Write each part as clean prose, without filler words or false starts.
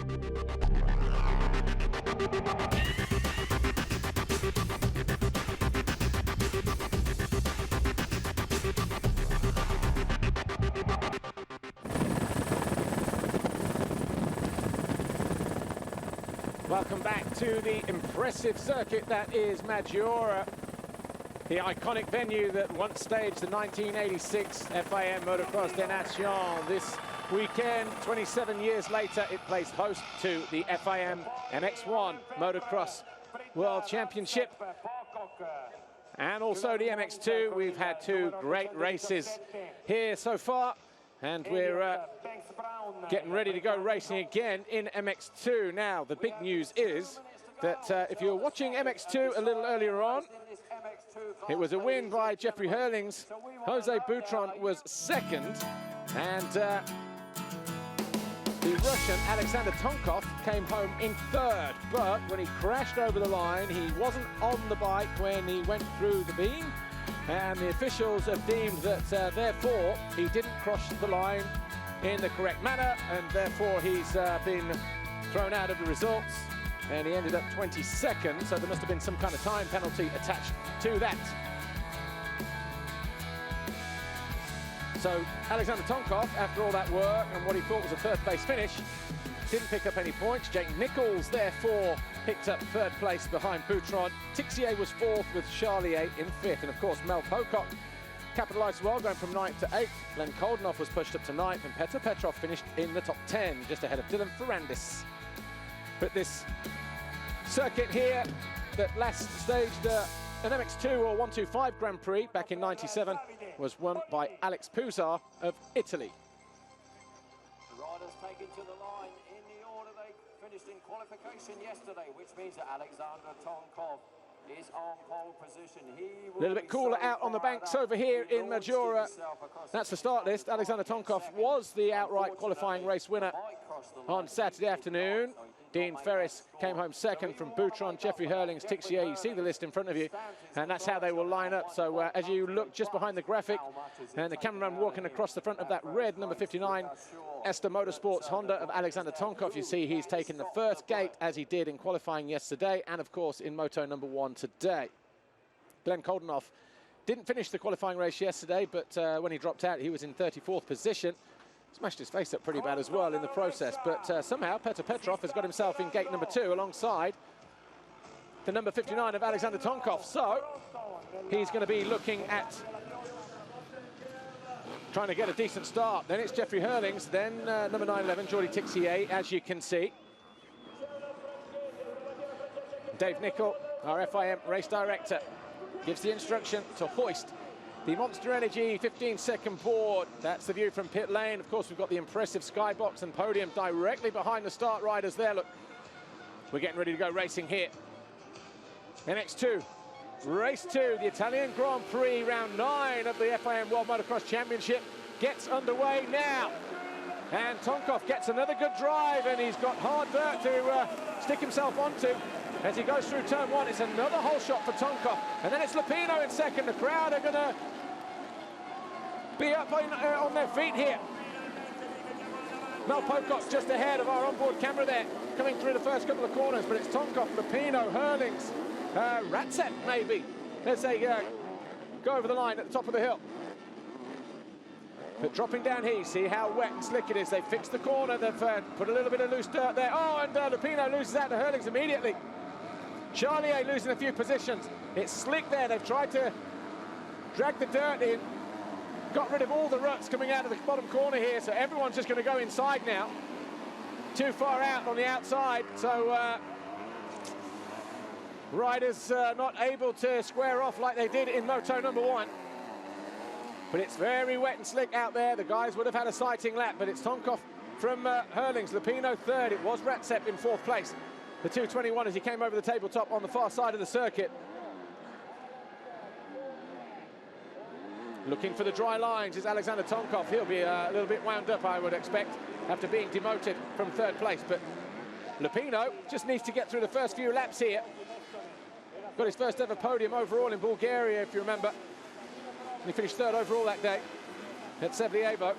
Welcome back to the impressive circuit that is Maggiora, the iconic venue that once staged the 1986 FIM Motocross des Nations. This weekend, 27 years later, it plays host to the FIM MX1 Motocross World Championship and also the MX2. We've had two great races here so far, and we're getting ready to go racing again in MX2. Now, the big news is that if you were watching MX2 a little earlier on, it was a win by Jeffrey Hurlings. Jose Boutron was second, and the Russian Alexander Tonkov came home in third. But when he crashed over the line, he wasn't on the bike when he went through the beam, and the officials have deemed that therefore he didn't cross the line in the correct manner, and therefore he's been thrown out of the results, and he ended up 22nd, so there must have been some kind of time penalty attached to that. So Alexander Tonkov, after all that work and what he thought was a third place finish, didn't pick up any points. Jake Nichols therefore picked up third place behind Boutron. Tixier was fourth with Charlier in fifth, and of course Mel Pocock capitalised well, going from 9th to 8th. Glenn Koldenoff was pushed up to 9th, and Petr Petrov finished in the top 10, just ahead of Dylan Ferrandis. But this circuit here that last staged an MX2 or 125 Grand Prix back in '97 was won by Alex Puzar of Italy. The riders taken to the line in the order they finished in qualification yesterday, which means that Alexander Tonkov is on pole position. A little bit cooler out on the banks over here in Maggiora. That's the start list. Alexander Tonkov was the outright qualifying race winner on Saturday afternoon. Dean Ferris came home second from Boutron, Jeffrey Hurlings, Tixier. You see the list in front of you, and that's how they will line up. So as you look just behind the graphic, and the cameraman walking across the front of that red number 59 Esther Motorsports Honda of Alexander Tonkov, you see he's taken the first gate as he did in qualifying yesterday, and of course in Moto number 1 today. Glenn Koldenoff didn't finish the qualifying race yesterday, but when he dropped out, he was in 34th position. Smashed his face up pretty bad as well in the process, but somehow Petr Petrov has got himself in gate number 2 alongside the number 59 of Alexander Tonkov. So he's going to be looking at trying to get a decent start. Then it's Jeffrey Hurlings, then number 911, Jordi Tixier, as you can see. Dave Nicol, our FIM race director, gives the instruction to hoist the Monster Energy 15-second board. That's the view from pit lane. Of course, we've got the impressive skybox and podium directly behind the start riders there. Look, we're getting ready to go racing here. MX2, race 2, the Italian Grand Prix, round 9 of the FIM World Motocross Championship gets underway now. And Tonkov gets another good drive, and he's got hard dirt to stick himself onto. As he goes through turn 1, it's another hole shot for Tonkov. And then it's Lupino in second. The crowd are going to be up on their feet here. Mel Pocock's just ahead of our onboard camera there, coming through the first couple of corners, but it's Tonkov, Lupino, Hurlings, Ratset maybe, as they go over the line at the top of the hill. But dropping down here, see how wet and slick it is. They fixed the corner, they've put a little bit of loose dirt there. Oh, and Lupino loses out to Hurlings immediately. Charlier losing a few positions. It's slick there. They've tried to drag the dirt in. Got rid of all the ruts coming out of the bottom corner here, so everyone's just going to go inside now. Too far out on the outside, so riders not able to square off like they did in Moto number 1. But it's very wet and slick out there. The guys would have had a sighting lap, but it's Tonkov from Hurlings, Lupino third. It was Ratset in 4th place. The 221 as he came over the tabletop on the far side of the circuit. Looking for the dry lines is Alexander Tonkov. He'll be a little bit wound up, I would expect, after being demoted from 3rd place. But Lupino just needs to get through the first few laps here. Got his first ever podium overall in Bulgaria, if you remember. And he finished 3rd overall that day at Sevlievo.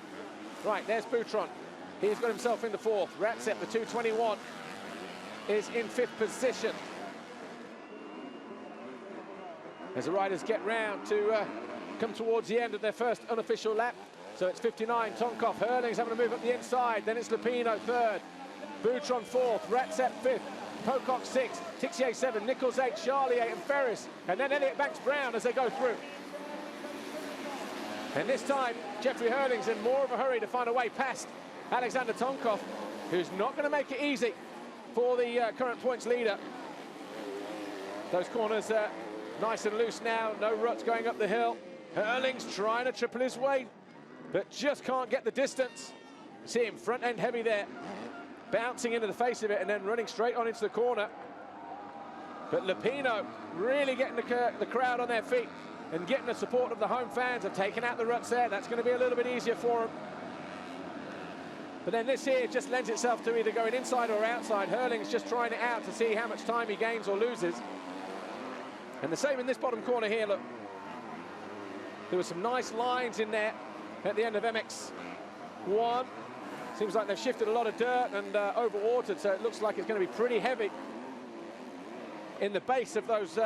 Right, there's Boutron. He's got himself in the fourth. Ratsep, the 221, is in fifth position. As the riders get round to come towards the end of their first unofficial lap. So it's 59, Tonkov, Hurling's having to move up the inside. Then it's Lupino third, Boutron fourth, Ratsep fifth, Pocock sixth, Tixier seven, Nichols eight, Charlie eight, and Ferris. And then Elliot Banks-Brown as they go through. And this time, Jeffrey Hurling's in more of a hurry to find a way past Alexander Tonkov, who's not going to make it easy for the current points leader. Those corners nice and loose now, no ruts going up the hill. Hurling's trying to triple his way, but just can't get the distance. See him front end heavy there, bouncing into the face of it and then running straight on into the corner. But Lupino really getting the crowd on their feet and getting the support of the home fans, have taken out the ruts there. That's going to be a little bit easier for him. But then this here just lends itself to either going inside or outside. Hurling's just trying it out to see how much time he gains or loses. And the same in this bottom corner here, look. There were some nice lines in there at the end of MX1. Seems like they've shifted a lot of dirt and overwatered, so it looks like it's going to be pretty heavy in the base of those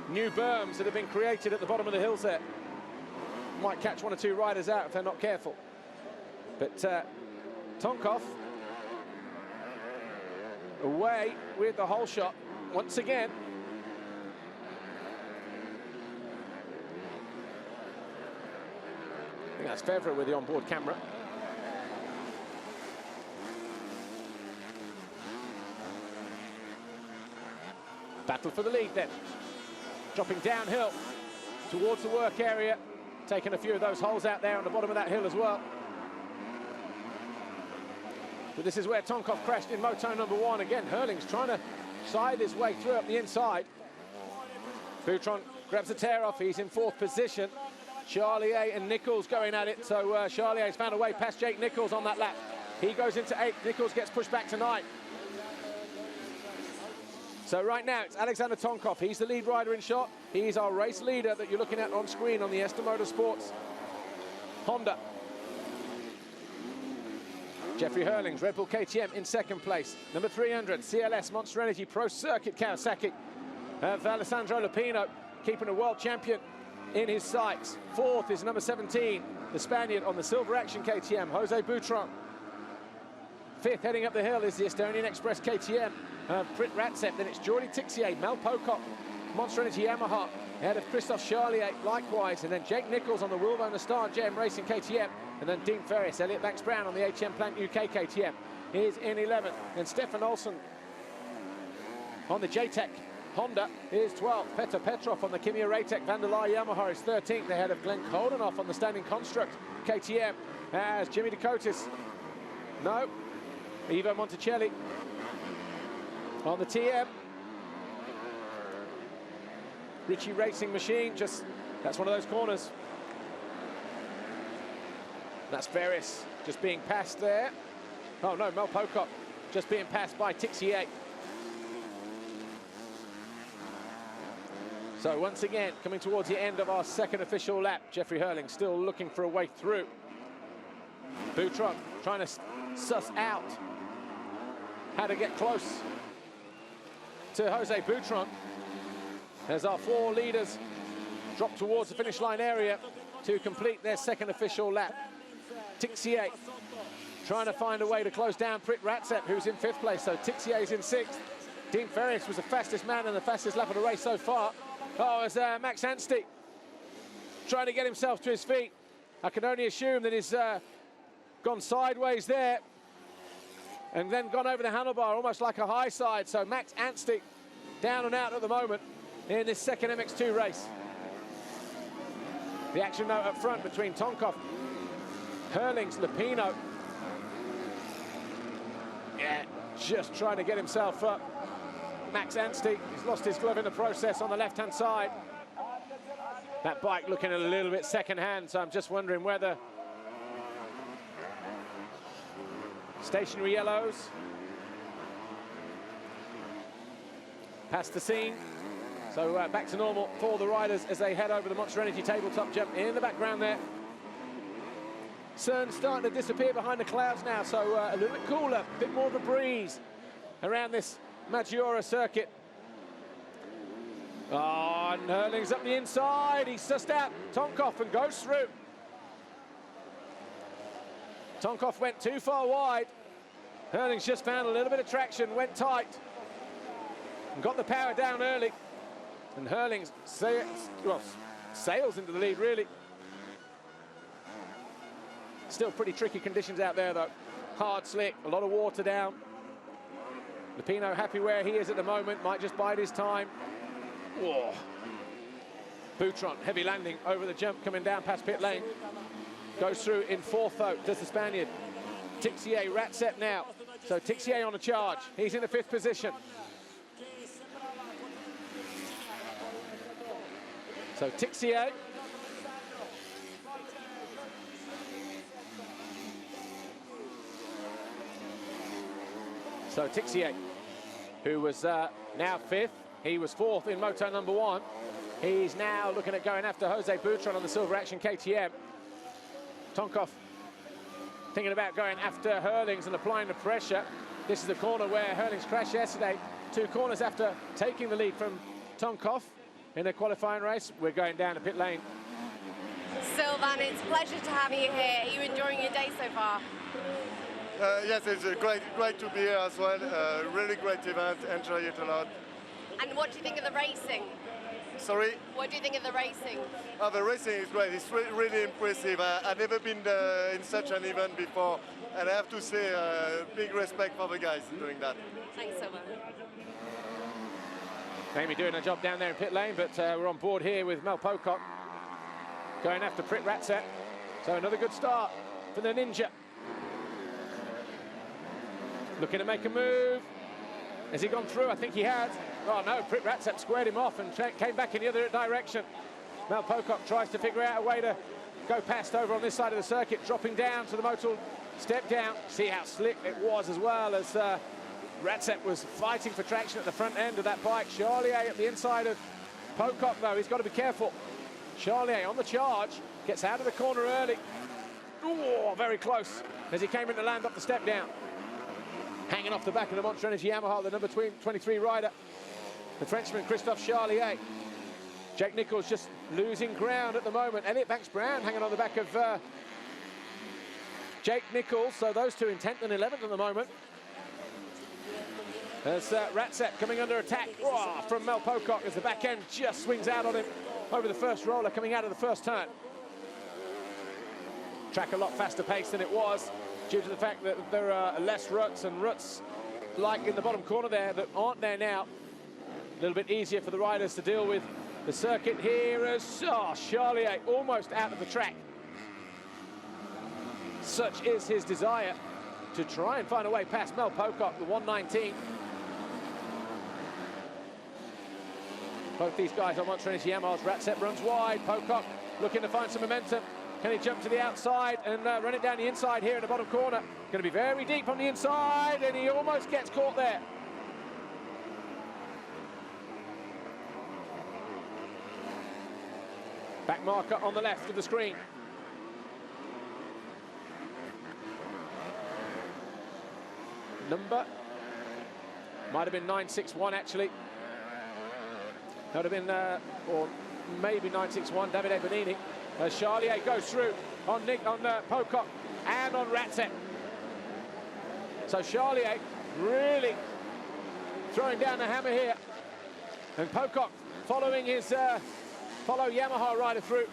new berms that have been created at the bottom of the hills there. Might catch one or two riders out if they're not careful. But Tonkov away with the whole shot once again. I think that's Fevre with the onboard camera. Battle for the lead then. Dropping downhill towards the work area, taking a few of those holes out there on the bottom of that hill as well. But this is where Tonkov crashed in moto number one. Again, Hurling's trying to side his way through up the inside. Boutron grabs the tear off. He's in fourth position. Charlier and Nichols going at it. So Charlier's found a way past Jake Nichols on that lap. He goes into eighth. Nichols gets pushed back to ninth. So right now, it's Alexander Tonkov. He's the lead rider in shot. He's our race leader that you're looking at on screen on the Ester Motorsports Honda. Jeffrey Hurling's Red Bull KTM in second place. Number 300, CLS Monster Energy Pro Circuit Kawasaki of Alessandro Lupino, keeping a world champion in his sights. Fourth is number 17, the Spaniard on the Silver Action KTM, Jose Boutron. Fifth, heading up the hill, is the Estonian Express KTM, Prit Ratsep. Then it's Jordi Tixier, Mel Pocock, Monster Energy Yamaha, ahead of Christophe Charlier, likewise. And then Jake Nichols on the Wilbona Star GM Racing KTM. And then Dean Ferris, Elliot Banks-Brown on the HM Plant UK KTM is in 11th. And Stefan Olsson on the JTEC Honda is 12th. Petr Petrov on the Kimi Ratek Van der Laar Yamaha is 13th. Ahead of Glenn Koldenoff on the Standing Construct KTM as Jimmy Dakotas. No. Ivo Monticelli on the TM. Ritchie Racing Machine, that's one of those corners. That's Ferris just being passed there. Oh no, Mel Pocock just being passed by Tixier. So once again, coming towards the end of our second official lap, Jeffrey Hurling still looking for a way through. Boutron trying to suss out how to get close to Jose Boutron as our four leaders drop towards the finish line area to complete their second official lap. Tixier trying to find a way to close down Prit Ratsep, who's in fifth place, so Tixier's in sixth. Dean Ferris was the fastest man and the fastest lap of the race so far. Oh, as Max Anstey trying to get himself to his feet. I can only assume that he's gone sideways there and then gone over the handlebar, almost like a high side. So Max Anstey down and out at the moment in this second MX2 race. The action note up front between Tonkov, Hurling's, Lupino. Yeah, just trying to get himself up. Max Anstey, he's lost his glove in the process on the left-hand side. That bike looking a little bit second-hand, so I'm just wondering whether stationary yellows past the scene. So back to normal for the riders as they head over the Monster Energy tabletop jump in the background there. Sun's starting to disappear behind the clouds now, so a little bit cooler, a bit more of a breeze around this Maggiora circuit. Oh, and Hurling's up the inside. He's sussed out Tonkov and goes through. Tonkov went too far wide. Hurling's just found a little bit of traction, went tight, and got the power down early. And Hurling sails into the lead, really. Still pretty tricky conditions out there, though. Hard, slick, a lot of water down. Lupino happy where he is at the moment, might just bide his time. Whoa. Boutron, heavy landing over the jump, coming down past pit lane. Goes through in fourth, though, does the Spaniard. Tixier, Ratset now. So Tixier on a charge. He's in the fifth position. So Tixier. So Tixier, who was now fifth. He was fourth in moto number 1. He's now looking at going after Jose Boutron on the Silver Action KTM. Tonkov thinking about going after Hurlings and applying the pressure. This is the corner where Hurlings crashed yesterday. 2 corners after taking the lead from Tonkov in a qualifying race. We're going down to pit lane. Sylvan, it's a pleasure to have you here. Are you enjoying your day so far? Yes, it's great to be here as well. Really great event, enjoy it a lot. And what do you think of the racing? Sorry? What do you think of the racing? Oh, the racing is great. It's really impressive. I've never been in such an event before, and I have to say, big respect for the guys doing that. Thanks so much. Amy doing a job down there in pit lane, but we're on board here with Mel Pocock going after Prit Ratset. So another good start for the Ninja. Looking to make a move. Has he gone through? I think he has. Oh no, Prit Ratset squared him off and came back in the other direction. Mel Pocock tries to figure out a way to go past over on this side of the circuit, dropping down to the motor step down. See how slick it was, as well as Ratset was fighting for traction at the front end of that bike. Charlier at the inside of Pocock, though. He's got to be careful. Charlier on the charge, gets out of the corner early. Oh, very close as he came in to land up the step down. Hanging off the back of the Monster Energy Yamaha, the number 23 rider, the Frenchman Christophe Charlier. Jake Nichols just losing ground at the moment. Elliot Banks-Brown hanging on the back of Jake Nichols. So those two in 10th and 11th at the moment. There's Ratset coming under attack from Mel Pocock as the back end just swings out on him over the first roller coming out of the first turn. Track a lot faster pace than it was due to the fact that there are less ruts, and ruts like in the bottom corner there that aren't there now. A little bit easier for the riders to deal with the circuit here as Charlier almost out of the track. Such is his desire to try and find a way past Mel Pocock, the 119. Both these guys on Monster Energy Yamahas. Ratset runs wide. Pocock looking to find some momentum. Can he jump to the outside and run it down the inside here in the bottom corner? Going to be very deep on the inside, and he almost gets caught there. Back marker on the left of the screen. Number might have been 961 actually. That would have been, or maybe 961, Davide Bonini. Charlier goes through on Pocock and on Ratset. So Charlier really throwing down the hammer here. And Pocock following his follow Yamaha rider through.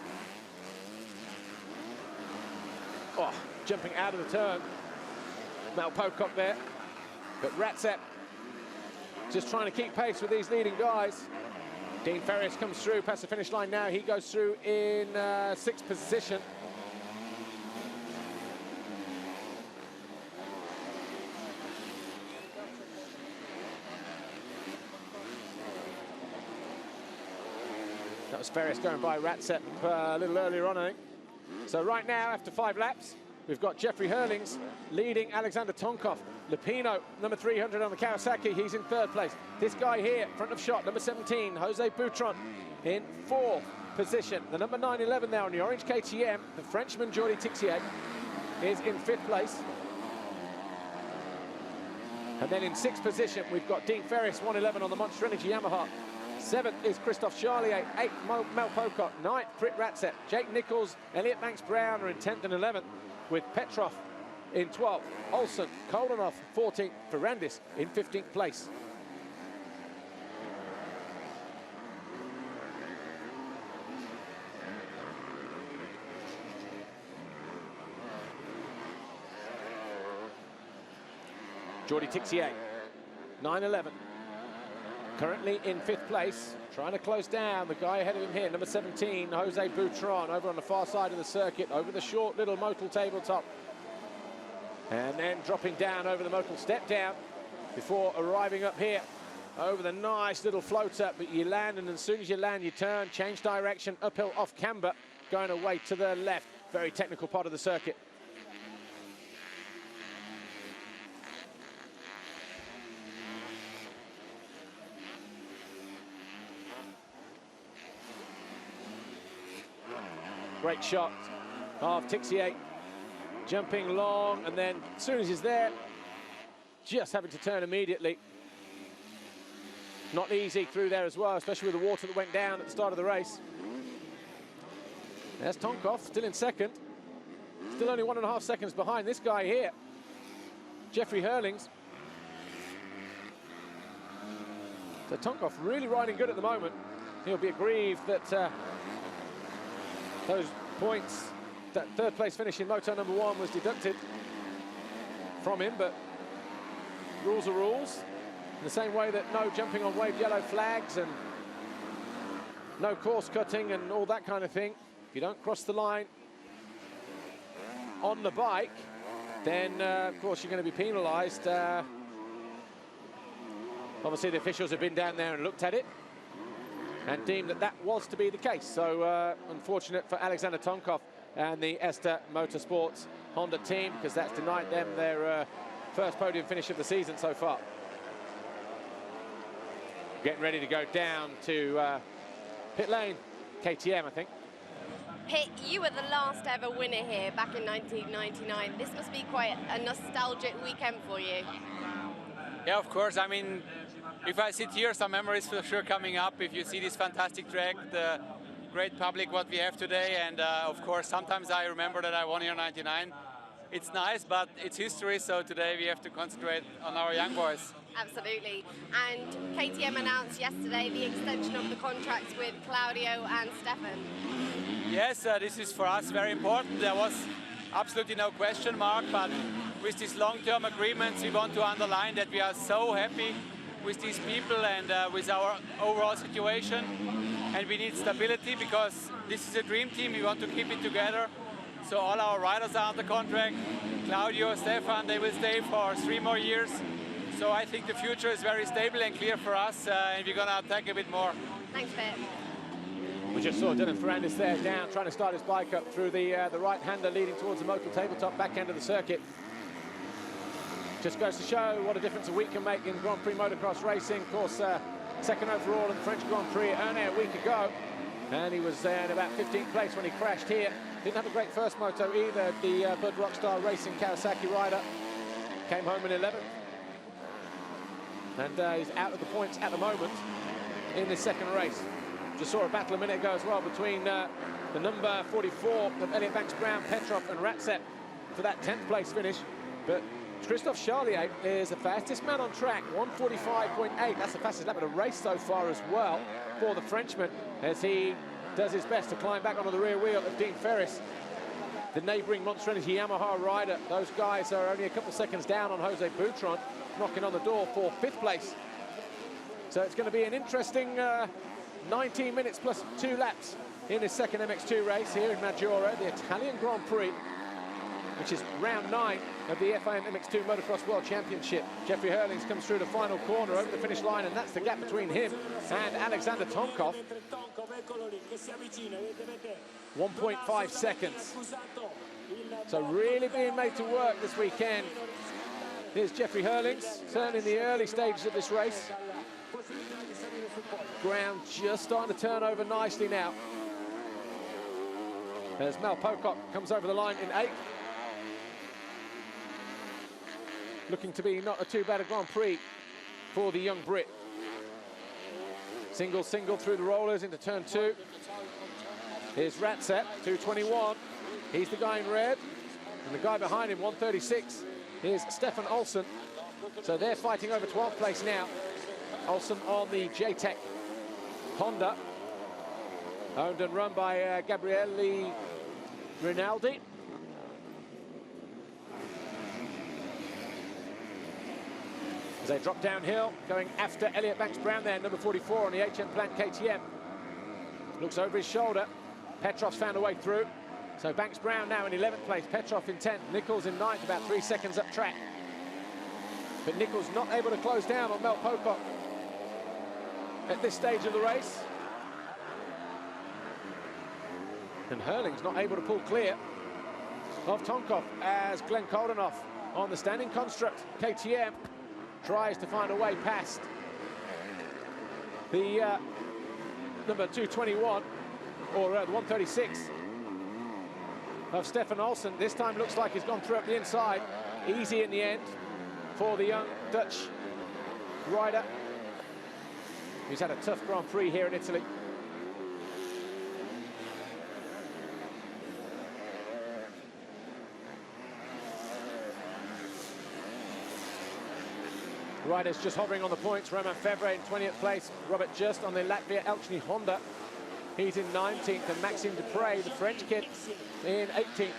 Oh, jumping out of the turn. Mel Pocock there. But Ratset just trying to keep pace with these leading guys. Dean Ferris comes through past the finish line now. He goes through in 6th position. That was Ferris going by Ratset a little earlier on, I think. So right now, after 5 laps, we've got Jeffrey Hurlings leading Alexander Tonkov. Lupino, number 300 on the Kawasaki, he's in 3rd place. This guy here, front of shot, number 17, Jose Boutron, in 4th position. The number 911 there on the orange KTM, the Frenchman Jordi Tixier. is in 5th place. And then in 6th position, we've got Dean Ferris, 111 on the Monster Energy Yamaha. 7th is Christophe Charlier, 8th Mel Pocock, 9th Britt Ratzep, Jake Nichols, Elliot Banks-Brown are in 10th and 11th, with Petrov in 12th, Olsen, Koldenhoff 14th, Ferrandis in 15th place. Jordi Tixier, 9-11. Currently in 5th place, trying to close down the guy ahead of him here, number 17, Jose Boutron, over on the far side of the circuit, over the short little Motul tabletop. And then dropping down over the Motul step down before arriving up here over the nice little floater. But you land, and as soon as you land, you turn, change direction, uphill off camber, going away to the left. Very technical part of the circuit. Great shot of Tixier, jumping long, and then as soon as he's there, just having to turn immediately. Not easy through there as well, especially with the water that went down at the start of the race. There's Tonkov, still in 2nd. Still only 1.5 seconds behind this guy here, Jeffrey Hurlings. So Tonkov really riding good at the moment. He'll be aggrieved that those points, that 3rd place finish in Moto number 1 was deducted from him, but rules are rules. In the same way that no jumping on waved yellow flags and no course cutting and all that kind of thing. If you don't cross the line on the bike, then of course you're going to be penalised. Obviously the officials have been down there and looked at it and deemed that that was to be the case. So unfortunate for Alexander Tonkov and the Esta Motorsports Honda team, because that's denied them their first podium finish of the season so far. Getting ready to go down to pit lane, KTM, I think. Pit, you were the last ever winner here back in 1999. This must be quite a nostalgic weekend for you. Yeah, of course. I mean, if I sit here, some memories for sure coming up. If you see this fantastic track, the great public what we have today, and of course, sometimes I remember that I won here in '99. It's nice, but it's history, so today we have to concentrate on our young boys. Absolutely. And KTM announced yesterday the extension of the contracts with Claudio and Stefan. Yes, this is for us very important. There was absolutely no question mark, but with these long-term agreements, we want to underline that we are so happy with these people and with our overall situation. And we need stability because this is a dream team. We want to keep it together. So all our riders are under contract. Claudio, Stefan, they will stay for 3 more years. So I think the future is very stable and clear for us, and we're going to attack a bit more. Thanks, Pit. We just saw Dylan Ferrandis there down, trying to start his bike up through the right-hander leading towards the Motul tabletop back end of the circuit. Just goes to show what a difference a week can make in Grand Prix motocross racing. Of course, second overall in the French Grand Prix at Ernay a week ago. And he was there in about 15th place when he crashed here. Didn't have a great first moto either. The Bud Rockstar Racing Kawasaki rider came home in 11th. And he's out of the points at the moment in this second race. Just saw a battle a minute ago as well between the number 44 of Elliot Banks-Brown, Petrov and Ratzep for that 10th place finish. But Christophe Charlier is the fastest man on track, 1:45.8. That's the fastest lap of the race so far as well for the Frenchman, as he does his best to climb back onto the rear wheel of Dean Ferris, the neighbouring Monster Energy Yamaha rider. Those guys are only a couple of seconds down on Jose Boutron, knocking on the door for 5th place. So it's going to be an interesting 19 minutes plus 2 laps in this second MX2 race here in Maggiora, the Italian Grand Prix, which is round 9 of the FIM MX2 Motocross World Championship. Jeffrey Hurlings comes through the final corner over the finish line, and that's the gap between him and Alexander Tonkov. 1.5 seconds. So really being made to work this weekend. Here's Jeffrey Hurlings, certainly in the early stages of this race. Ground just starting to turn over nicely now. As Mel Pocock comes over the line in 8th. looking to be not a too bad a Grand Prix for the young Brit. Single through the rollers into turn 2. Here's Ratzep, 221. He's the guy in red. And the guy behind him, 136, is Stefan Olsen. So they're fighting over 12th place now. Olsen on the J-Tech Honda. Owned and run by Gabriele Rinaldi. As they drop downhill, going after Elliot Banks-Brown there, number 44 on the HM Plant KTM. Looks over his shoulder. Petrov's found a way through. So Banks-Brown now in 11th place, Petrov in 10th, Nichols in 9th, about 3 seconds up track. But Nichols not able to close down on Mel Pocock at this stage of the race. And Hurling's not able to pull clear of Tonkov as Glenn Koldenoff on the standing construct KTM tries to find a way past the number 221 or the 136 of Stefan Olsen. This time looks like he's gone through up the inside. Easy in the end for the young Dutch rider. He's had a tough Grand Prix here in Italy. Riders just hovering on the points. Romain Fevre in 20th place. Robert Just on the Latvia Elchny Honda. He's in 19th. And Maxime Dupre, the French kid, in 18th.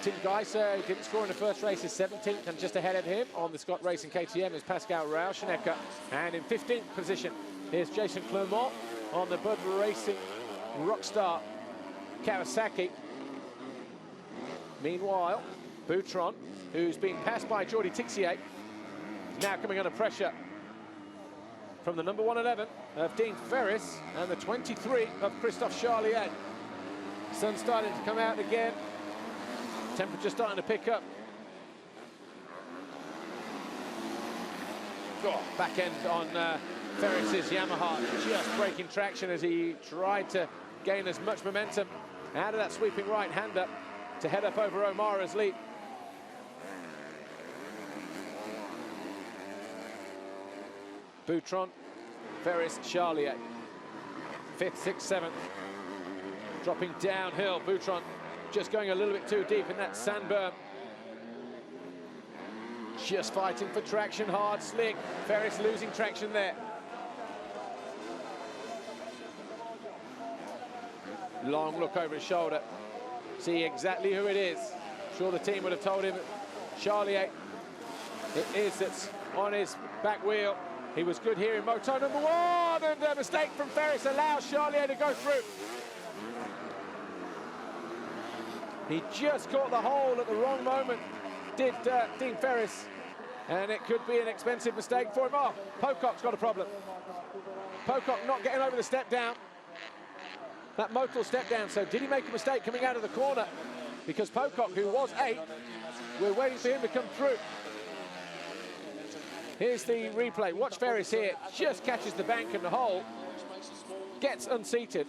Tim Geiser, who didn't score in the first race, is 17th. And just ahead of him on the Scott Racing KTM is Pascal Rauschenecker. And in 15th position is Jason Clermont on the Bud Racing Rockstar Kawasaki. Meanwhile, Boutron, who's been passed by Jordi Tixier, now coming under pressure from the number 111 of Dean Ferris and the 23 of Christophe Charlier. Sun starting to come out again. Temperature starting to pick up. Oh, back end on Ferris's Yamaha, just breaking traction as he tried to gain as much momentum out of that sweeping right-hander to head up over O'Mara's lead. Boutron, Ferris, Charlier. 5th, 6th, 7th. Dropping downhill. Boutron just going a little bit too deep in that sand berm. Just fighting for traction, hard, slick. Ferris losing traction there. Long look over his shoulder. See exactly who it is. Sure the team would have told him Charlier it is that's on his back wheel. He was good here in Moto number 1, and a mistake from Ferris allows Charlier to go through. He just caught the hole at the wrong moment, did Dean Ferris, and it could be an expensive mistake for him. Oh, Pocock's got a problem. Pocock not getting over the step down. That Motul step down, so did he make a mistake coming out of the corner? Because Pocock, who was 8th, we're waiting for him to come through. Here's the replay. Watch Ferris here. Just catches the bank and the hole. Gets unseated.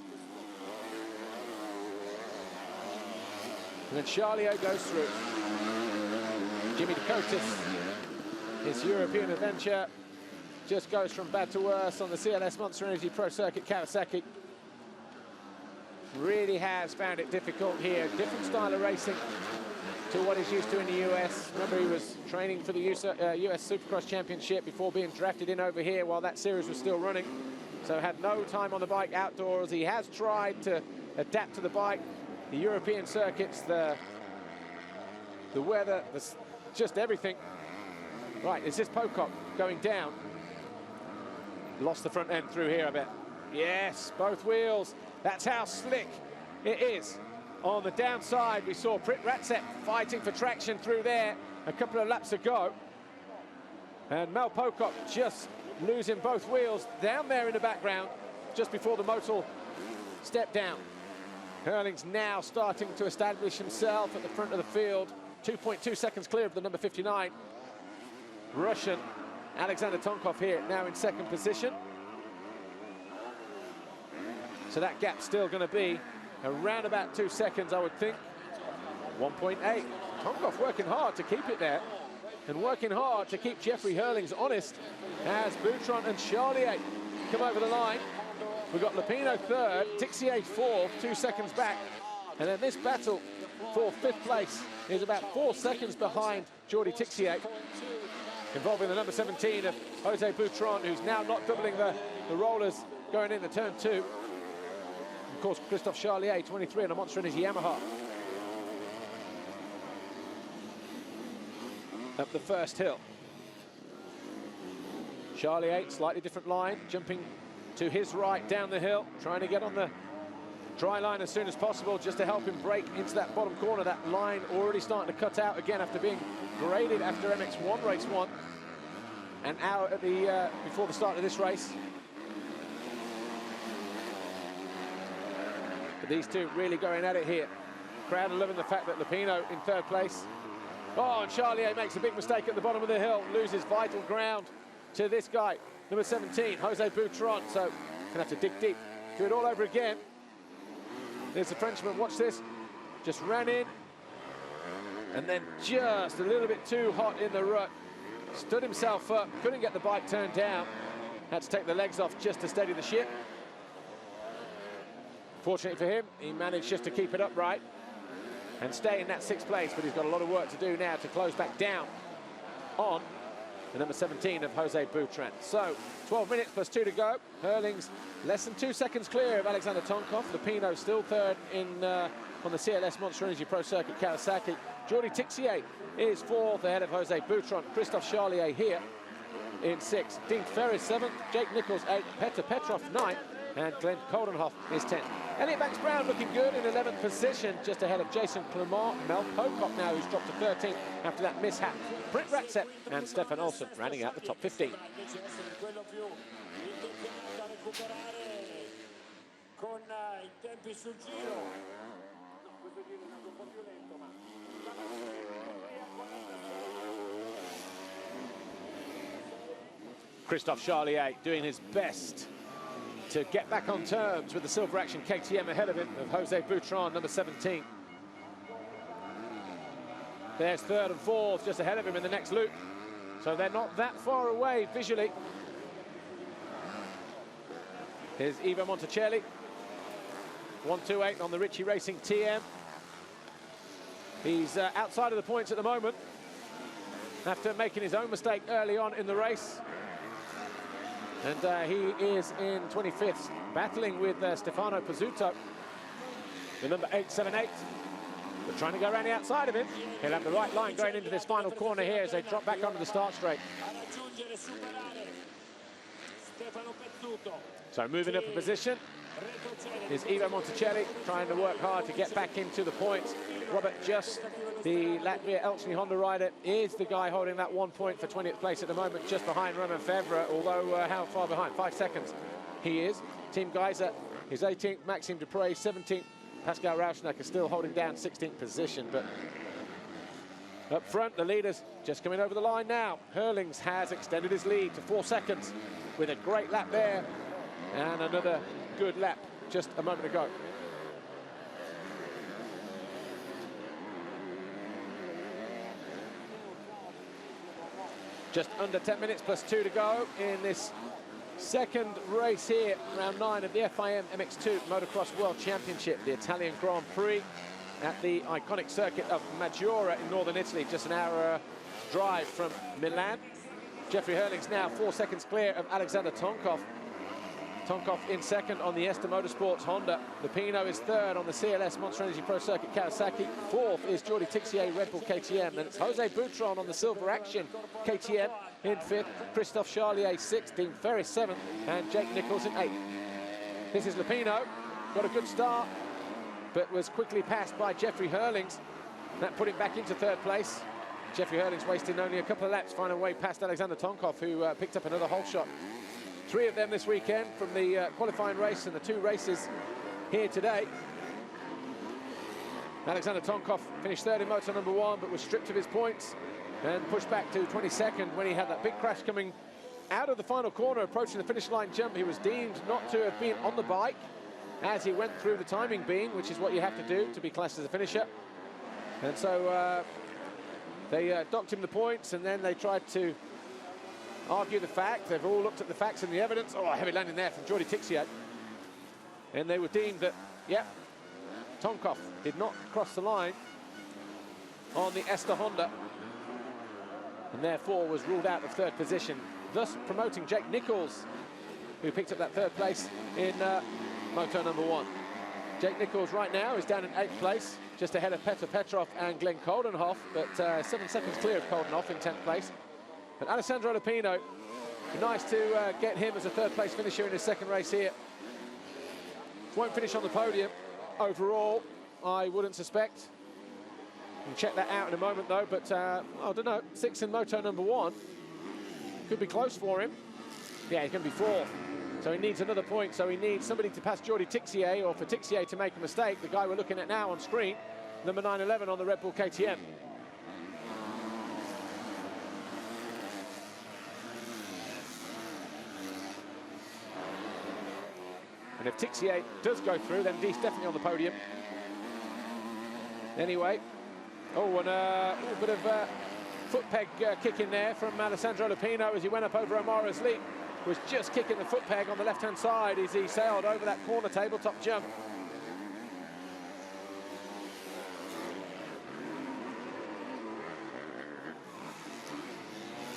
And then Charlier goes through. Jimmy Dakotas, his European adventure, just goes from bad to worse on the CLS Monster Energy Pro Circuit Kawasaki. Really has found it difficult here. Different style of racing to what he's used to in the US. Remember, he was training for the US Supercross Championship before being drafted in over here while that series was still running. So had no time on the bike outdoors. He has tried to adapt to the bike, the European circuits, the weather, just everything. Right, is this Pocock going down? Lost the front end through here, I bet. Yes, both wheels. That's how slick it is. On the downside, we saw Prit Ratzep fighting for traction through there a couple of laps ago. And Mel Pocock just losing both wheels down there in the background just before the Motul step down. Hurling's now starting to establish himself at the front of the field. 2.2 seconds clear of the number 59. Russian Alexander Tonkov here now in 2nd position. So that gap's still going to be around about 2 seconds, I would think. 1.8. Tonkov working hard to keep it there. and working hard to keep Jeffrey Hurlings honest as Boutron and Charlier come over the line. We've got Lupino third, Tixier fourth, 2 seconds back. And then this battle for 5th place is about 4 seconds behind Jordi Tixier, involving the number 17 of Jose Boutron, who's now not doubling the rollers going into turn 2. Of course, Christophe Charlier, 23, on a monster in his Yamaha. Up the first hill. Charlier, slightly different line, jumping to his right down the hill, trying to get on the dry line as soon as possible, just to help him break into that bottom corner. That line already starting to cut out again after being graded after MX1 race 1. An hour at the before the start of this race. But these two really going at it here. Crowd are loving the fact that Lupino in 3rd place. Oh, and Charlier makes a big mistake at the bottom of the hill, loses vital ground to this guy, number 17, Jose Boutron. So gonna have to dig deep, do it all over again. There's the Frenchman, watch this, just ran in, and then just a little bit too hot in the rut. Stood himself up, couldn't get the bike turned down. Had to take the legs off just to steady the ship. Fortunately for him, he managed just to keep it upright and stay in that 6th place, but he's got a lot of work to do now to close back down on the number 17 of Jose Boutron. So 12 minutes plus 2 to go. Hurlings less than 2 seconds clear of Alexander Tonkov. Lupino still 3rd in on the CLS Monster Energy Pro Circuit Kawasaki. Jordi Tixier is 4th ahead of Jose Boutron. Christophe Charlier here in 6th. Dean Ferris 7th. Jake Nichols 8th. Petr Petrov 9th. And Glenn Coldenhoff is 10th. Elliot Banks-Brown looking good in 11th position, just ahead of Jason Clement. Mel Pocock now, who's dropped to 13th after that mishap. Britt Ratzep and Stefan Olsen rounding out the top 15. Christophe Charlier doing his best to get back on terms with the Silver Action KTM ahead of him, of Jose Boutron, number 17. There's 3rd and 4th just ahead of him in the next loop. So they're not that far away visually. Here's Ivo Monticelli. 128 on the Ritchie Racing TM. He's outside of the points at the moment after making his own mistake early on in the race. And he is in 25th, battling with Stefano Pizzuto, the number 878. But trying to go around the outside of him. He'll have the right line going into this final corner here as they drop back onto the start straight. So moving up a position is Ivo Monticelli, trying to work hard to get back into the points. Robert Just, the Latvia Elchny Honda rider, is the guy holding that 1 point for 20th place at the moment, just behind Romain Febvre, although how far behind? 5 seconds he is. Team Geiser is 18th, Maxime Dupre 17th, Pascal Rauschnecker still holding down 16th position, but up front, the leaders just coming over the line now. Hurlings has extended his lead to 4 seconds with a great lap there, and another good lap just a moment ago. Just under 10 minutes plus 2 to go in this second race here, round 9 of the FIM MX2 Motocross World Championship, the Italian Grand Prix at the iconic circuit of Maggiora in northern Italy, just an hour drive from Milan. Jeffrey Hurlings now 4 seconds clear of Alexander Tonkov. Tonkov in 2nd on the Ester Motorsports Honda. Lupino is 3rd on the CLS Monster Energy Pro Circuit Kawasaki. 4th is Jordi Tixier Red Bull KTM. Then it's Jose Boutron on the Silver Action KTM in 5th. Christophe Charlier 6th. Dean Ferris 7th. And Jake Nichols in 8th. This is Lupino. Got a good start, but was quickly passed by Jeffrey Hurlings. That put him back into 3rd place. Jeffrey Hurlings wasting only a couple of laps, finding a way past Alexander Tonkov, who picked up another whole shot. 3 of them this weekend from the qualifying race and the 2 races here today. Alexander Tonkov finished 3rd in motor number 1, but was stripped of his points and pushed back to 22nd when he had that big crash coming out of the final corner, approaching the finish line jump. He was deemed not to have been on the bike as he went through the timing beam, which is what you have to do to be classed as a finisher. And so They docked him the points, and then they tried to argue the fact. They've all looked at the facts and the evidence. Oh, a heavy landing there from Jordi Tixier. And they were deemed that, yeah, Tonkov did not cross the line on the Ester Honda, and therefore was ruled out of third position, thus promoting Jake Nichols, who picked up that third place in Moto number 1. Jake Nichols right now is down in 8th place, just ahead of Petr Petrov and Glenn Coldenhoff, but 7 seconds clear of Coldenhoff in 10th place. But Alessandro Lupino, nice to get him as a third place finisher in his second race here. Won't finish on the podium overall, I wouldn't suspect. We'll check that out in a moment though, but I don't know, 6th in Moto number 1. Could be close for him. Yeah, he's going to be 4th. So he needs another point, so he needs somebody to pass Jordi Tixier, or for Tixier to make a mistake. The guy we're looking at now on screen, number 911 on the Red Bull KTM. And if Tixier does go through, then he's definitely on the podium. Anyway, oh, and a bit of foot peg kick in there from Alessandro Lupino as he went up over Amara's leap. Was just kicking the foot peg on the left-hand side as he sailed over that corner tabletop jump.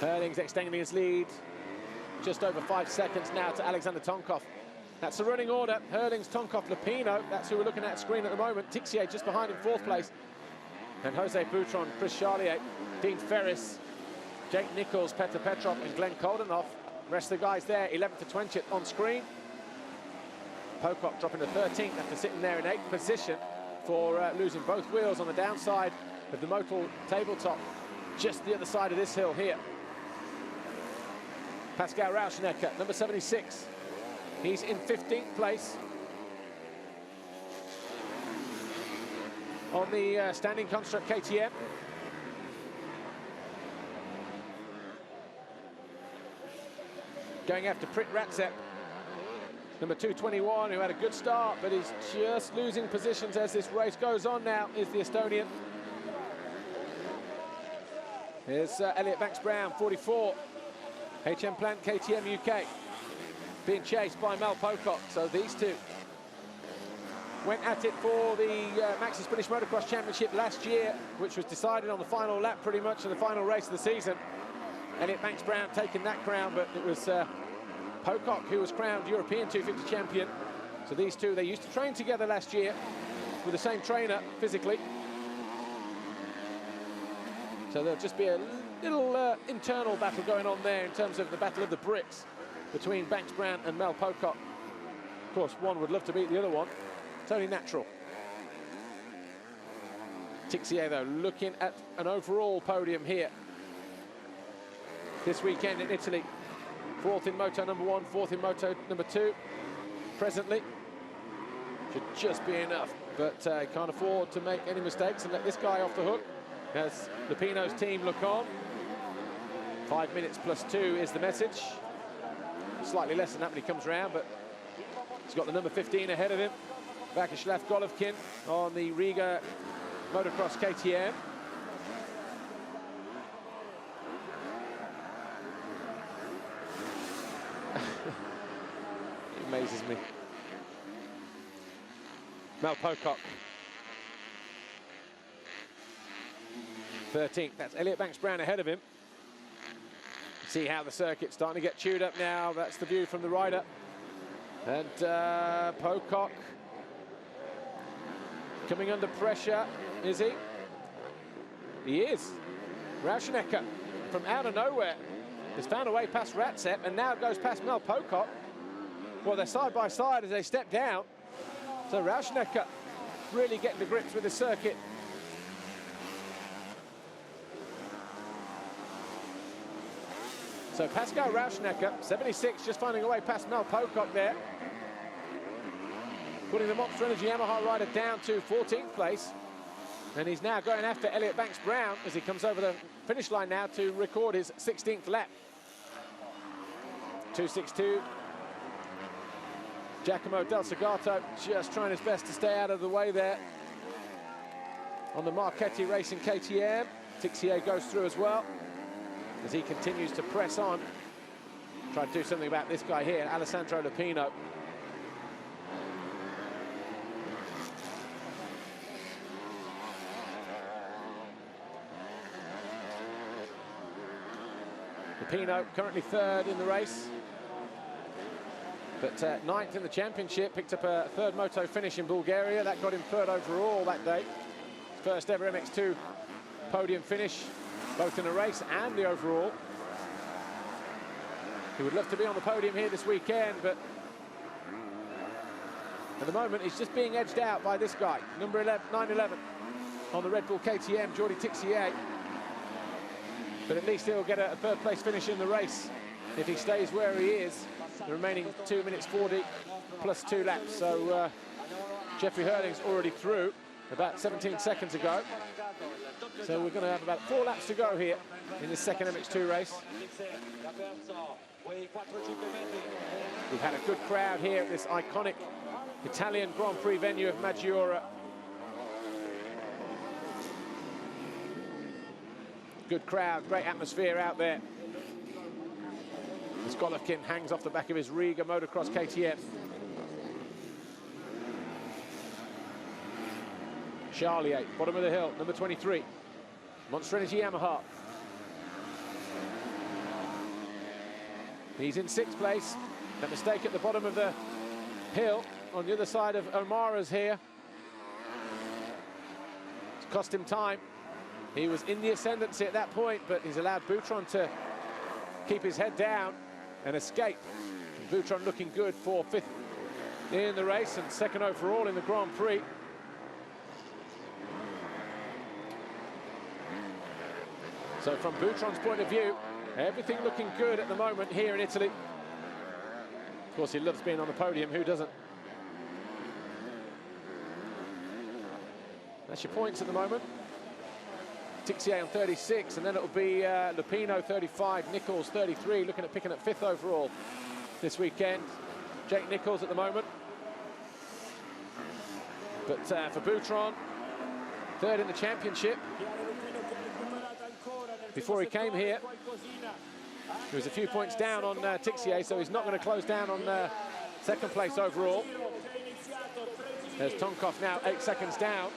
Hurling's extending his lead just over 5 seconds now to Alexander Tonkov. That's the running order. Hurling's, Tonkov, Lupino. That's who we're looking at screen at the moment. Tixier just behind in 4th place. And Jose Boutron, Chris Charlier, Dean Ferris, Jake Nichols, Petr Petrov and Glenn Coldenhoff. Rest of the guys there, 11th to 20th on screen. Pocock dropping to 13th after sitting there in 8th position for losing both wheels on the downside of the Motul tabletop, just the other side of this hill here. Pascal Rauschnecker, number 76. He's in 15th place on the standing construct KTM. Going after Prit Ratzep, number 221, who had a good start, but he's just losing positions as this race goes on now, is the Estonian. Here's Elliot Banks-Brown, 44, HM Plant KTM UK, being chased by Mel Pocock. So these two went at it for the Max's British Motocross Championship last year, which was decided on the final lap pretty much in the final race of the season. Elliot Banks-Brown taking that crown, but it was Pocock who was crowned European 250 champion. So these two, they used to train together last year with the same trainer physically. So there'll just be a little internal battle going on there in terms of the battle of the Brits between Banks-Brown and Mel Pocock. Of course, one would love to beat the other one. It's only natural. Tixier, though, looking at an overall podium here this weekend in Italy. 4th in Moto number 1, 4th in Moto number 2. Presently, should just be enough, but can't afford to make any mistakes and let this guy off the hook as Lupino's team look on. 5 minutes plus 2 is the message. Slightly less than that when he comes around, but he's got the number 15 ahead of him. Vakislav Golovkin on the Riga Motocross KTM. It amazes me. Mel Pocock, 13th. That's Elliot Banks-Brown ahead of him. See how the circuit's starting to get chewed up now. That's the view from the rider. And Pocock coming under pressure, is he? He is. Rauschnecker from out of nowhere has found a way past Ratzep and now goes past Mel Pocock. Well, they're side by side as they step down. So Rauschnecker really getting to grips with the circuit. So Pascal Rauschnecker, 76, just finding a way past Mel Pocock there. Putting the Monster Energy Yamaha rider down to 14th place. And he's now going after Elliot Banks-Brown as he comes over the finish line now to record his 16th lap. 2:62. Giacomo Del Segato just trying his best to stay out of the way there on the Marchetti Racing KTM. Tixier goes through as well as he continues to press on. Try to do something about this guy here, Alessandro Lupino. Lupino currently third in the race, but ninth in the championship. Picked up a third moto finish in Bulgaria. That got him third overall that day. First ever MX2 podium finish, both in the race and the overall. He would love to be on the podium here this weekend, but at the moment he's just being edged out by this guy, number 11, 911 on the Red Bull KTM, Jordi Tixier. But at least he'll get a third place finish in the race if he stays where he is. The remaining 2 minutes 40 plus 2 laps. So Jeffrey Hurling's already through about 17 seconds ago. So we're going to have about 4 laps to go here in this second MX2 race. We've had a good crowd here at this iconic Italian Grand Prix venue of Maggiora. Good crowd, great atmosphere out there. As Golovkin hangs off the back of his Riga Motocross KTM. Charlier, bottom of the hill, number 23. Monster Energy Yamaha. He's in 6th place. That mistake at the bottom of the hill on the other side of O'Mara's here. It's cost him time. He was in the ascendancy at that point, but he's allowed Boutron to keep his head down and escape. And Boutron looking good for 5th in the race and 2nd overall in the Grand Prix. So from Boutron's point of view, everything looking good at the moment here in Italy. Of course, he loves being on the podium, who doesn't? That's your points at the moment. Tixier on 36, and then it'll be Lupino 35, Nichols 33, looking at picking up 5th overall this weekend. Jake Nichols at the moment. But for Boutron, 3rd in the championship. Before he came here, he was a few points down on Tixier, so he's not going to close down on 2nd place overall. There's Tonkov now 8 seconds down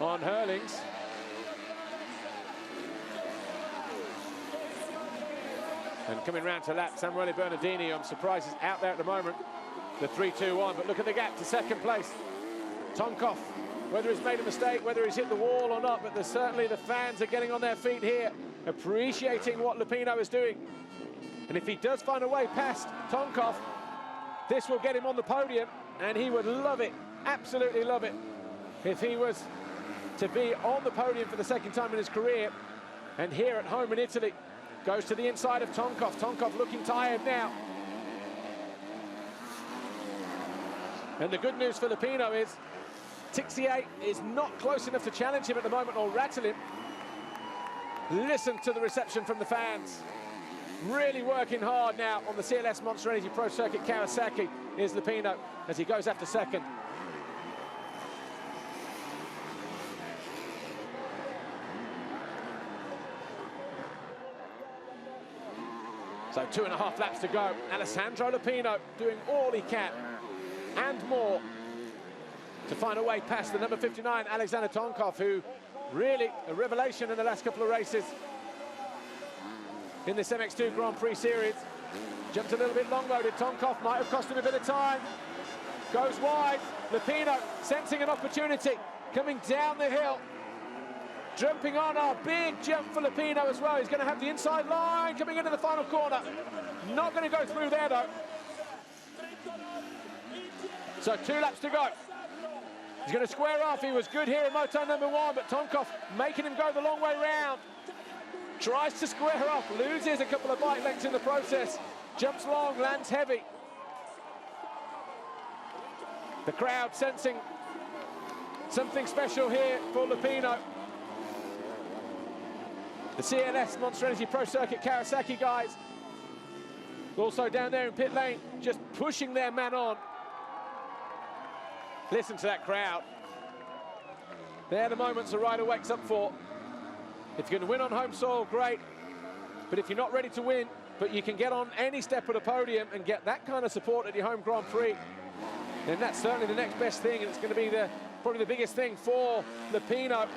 on Hurlings. And coming round to lap, Samuele Bernardini, I'm surprised he's out there at the moment, the 3-2-1, but look at the gap to 2nd place. Tonkov, whether he's made a mistake, whether he's hit the wall or not, but there's certainly the fans are getting on their feet here, appreciating what Lupino is doing. And if he does find a way past Tonkov, this will get him on the podium, and he would love it, absolutely love it, if he was to be on the podium for the 2nd time in his career. And here at home in Italy, goes to the inside of Tonkov. Tonkov looking tired now. And the good news for Lupino is Tixier is not close enough to challenge him at the moment or rattle him. Listen to the reception from the fans. Really working hard now on the CLS Monster Energy Pro Circuit Kawasaki is Lupino as he goes after 2nd. So 2.5 laps to go. Alessandro Lupino doing all he can and more to find a way past the number 59, Alexander Tonkov, who really a revelation in the last couple of races in this MX2 Grand Prix series. Jumped a little bit long-loaded. Tonkov might have cost him a bit of time. Goes wide. Lupino sensing an opportunity, coming down the hill. Jumping on a big jump for Lupino as well. He's going to have the inside line coming into the final corner. Not going to go through there though. So 2 laps to go. He's going to square off. He was good here in moto number 1, but Tonkov making him go the long way round. Tries to square off, loses a couple of bike lengths in the process. Jumps long, lands heavy. The crowd sensing something special here for Lupino. The CLS Monster Energy Pro Circuit Kawasaki guys also down there in pit lane, just pushing their man on. Listen to that crowd. They're the moments a rider wakes up for. If you can win on home soil, great. But if you're not ready to win, but you can get on any step of the podium and get that kind of support at your home Grand Prix, then that's certainly the next best thing, and it's going to be probably the biggest thing for Lupino.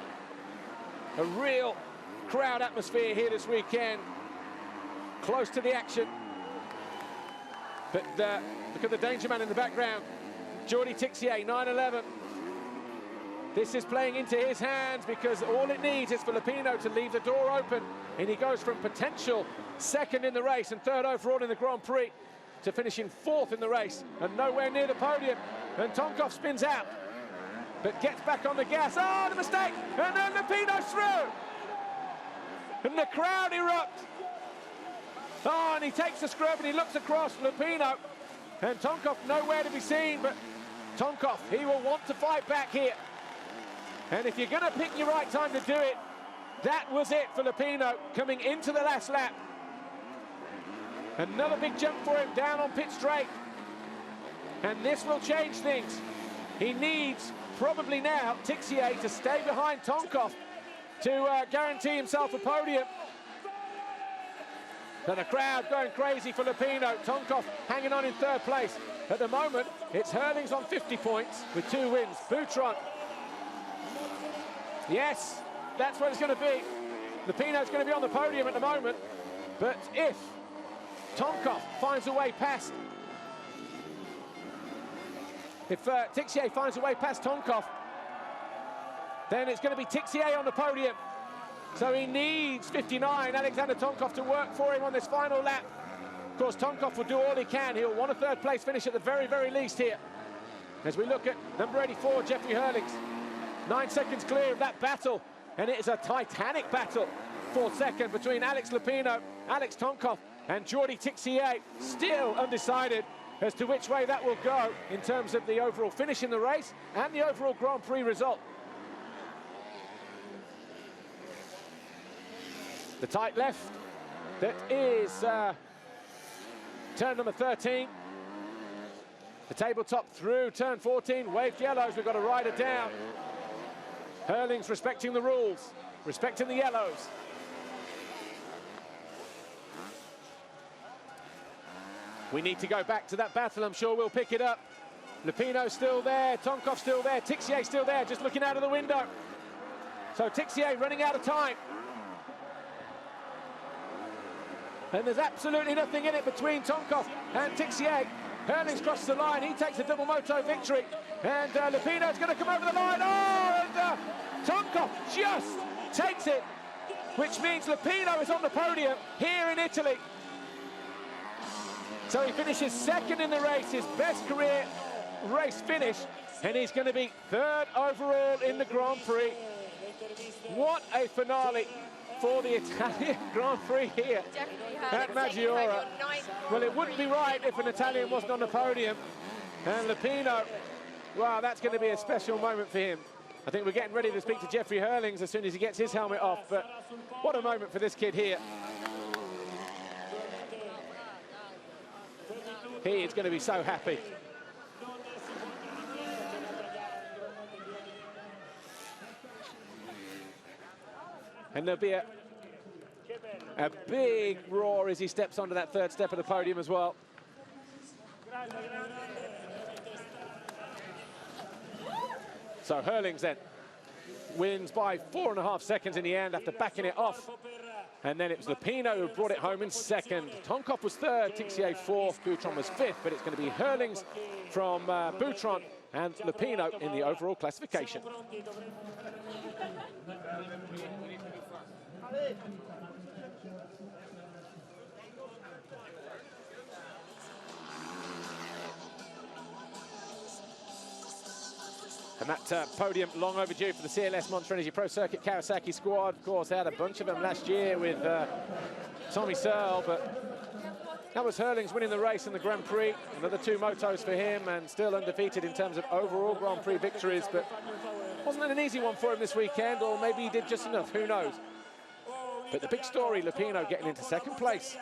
A real crowd atmosphere here this weekend, close to the action. But look at the danger man in the background, Jordi Tixier, 911. This is playing into his hands because all it needs is for Lupino to leave the door open, and he goes from potential second in the race and third overall in the Grand Prix to finishing fourth in the race and nowhere near the podium. And Tonkov spins out, but gets back on the gas. Oh, the mistake! And then Lupino's through! And the crowd erupts. Oh, and he takes the scrub and he looks across Lupino. And Tonkov nowhere to be seen, but Tonkov, he will want to fight back here. And if you're going to pick your right time to do it, that was it for Lupino coming into the last lap. Another big jump for him down on pit straight. And this will change things. He needs, probably now, Tixier to stay behind Tonkov to guarantee himself a podium. But the crowd going crazy for Lupino. Tonkov hanging on in third place. At the moment, it's Hurlings on 50 points with 2 wins. Boutron. Yes, that's what it's going to be. Lupino's going to be on the podium at the moment. But if Tonkov finds a way past, if Tixier finds a way past Tonkov, then it's going to be Tixier on the podium. So he needs 59, Alexander Tonkov, to work for him on this final lap. Of course, Tonkov will do all he can. He'll want a third place finish at the very, very least here. As we look at number 84, Jeffrey Hurlings. 9 seconds clear of that battle. And it is a titanic battle for second between Alex Lupino, Alex Tonkov, and Jordi Tixier. Still undecided as to which way that will go in terms of the overall finish in the race and the overall Grand Prix result. The tight left, that is turn number 13. The tabletop through turn 14, waved yellows, we've got a rider down. Hurlings respecting the rules, respecting the yellows. We need to go back to that battle, I'm sure we'll pick it up. Lupino's still there, Tonkov's still there, Tixier's still there, just looking out of the window. So Tixier running out of time. And there's absolutely nothing in it between Tonkov and Tixier. Hurlings crosses the line, he takes a double moto victory. And Lupino's going to come over the line. Oh, and Tonkov just takes it, which means Lupino is on the podium here in Italy. So he finishes second in the race, his best career race finish, and he's going to be third overall in the Grand Prix. What a finale for the Italian Grand Prix here at Maggiora. Well, it wouldn't be right if an Italian wasn't on the podium. And Lupino, wow, that's going to be a special moment for him. I think we're getting ready to speak to Jeffrey Hurlings as soon as he gets his helmet off, but what a moment for this kid here. He is going to be so happy. And there'll be a big roar as he steps onto that third step of the podium as well. So Hurlings then wins by 4.5 seconds in the end after backing it off. And then it was Lupino who brought it home in second. Tonkov was third, Tixier fourth, Boutron was fifth, but it's going to be Hurlings from Boutron and Lupino in the overall classification. And that podium long overdue for the CLS Monster Energy Pro Circuit Kawasaki squad. Of course, they had a bunch of them last year with Tommy Searle, but that was Hurlings winning the race in the Grand Prix. Another 2 motos for him and still undefeated in terms of overall Grand Prix victories, but wasn't an easy one for him this weekend, or maybe he did just enough, who knows. But the big story, Lupino getting into second place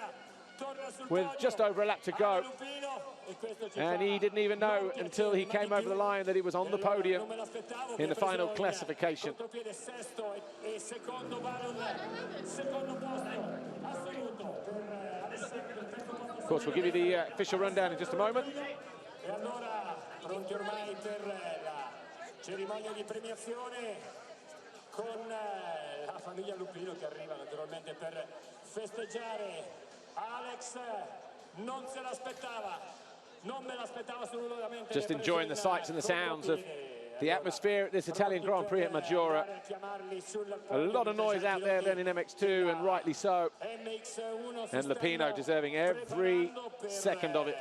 with just over a lap to go. And he didn't even know until he came over the line that he was on the podium in the final classification. Of course, we'll give you the official rundown in just a moment. Con la famiglia Lupino che arriva naturalmente per festeggiare. Alex non se l'aspettava, non me l'aspettava assolutamente. Just enjoying the sights and the sounds of the atmosphere at this Italian Grand Prix at Maggiora. A lot of noise out there then in MX2, and rightly so. And Lupino deserving every second of it.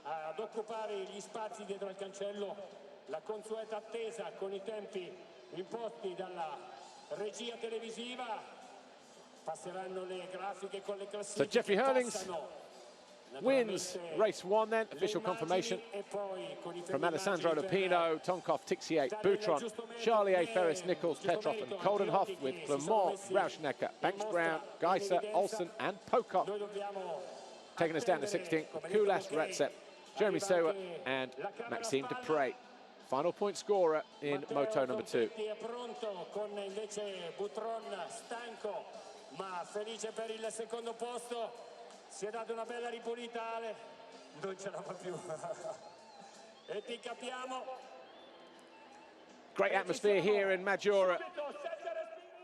Ad occupare gli spazi dietro al cancello, la consueta attesa con I tempi imposti dalla regia televisiva. Passeranno le grafiche con le classifiche. So Jeffrey Hurlings wins race 1 then, official confirmation from Alessandro Lupino, Tonkov, Tixier, Boutron, Charlie A. Ferris, Nichols, Petrov and Coldenhoff, with Clement, Rauschnecker, Banks Brown, Geiser, Olsen and Pocock. Taking us down to 16th, Kulas, Ratsep, Jeremy Sewa and Maxime Dupre. Final point scorer in Moto number 2. Ma felice per il secondo posto, si è dato una bella ripulita Ale, non ce la fa più. E ti capiamo. Great atmosphere here in Maggiora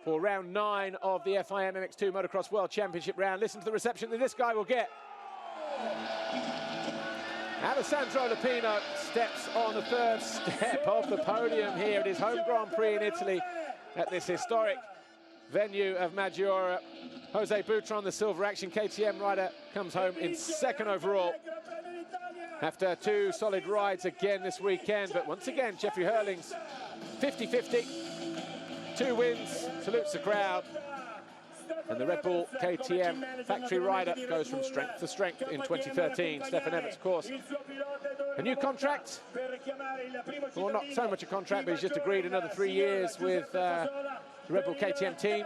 for round 9 of the FIM MX2 Motocross World Championship round. Listen to the reception that this guy will get. Alessandro Lupino steps on the 3rd step of the podium here at his home Grand Prix in Italy at this historic venue of Maggiora. Jose Boutron, the Silver Action KTM rider, comes home in 2nd overall after 2 solid rides again this weekend. But once again, Jeffrey Hurlings, 50-50, 2 wins, salutes the crowd. And the Red Bull KTM factory rider goes from strength to strength in 2013. Stefan Everts, of course, a new contract. Well, not so much a contract, but he's just agreed another 3 years with the Red Bull KTM team.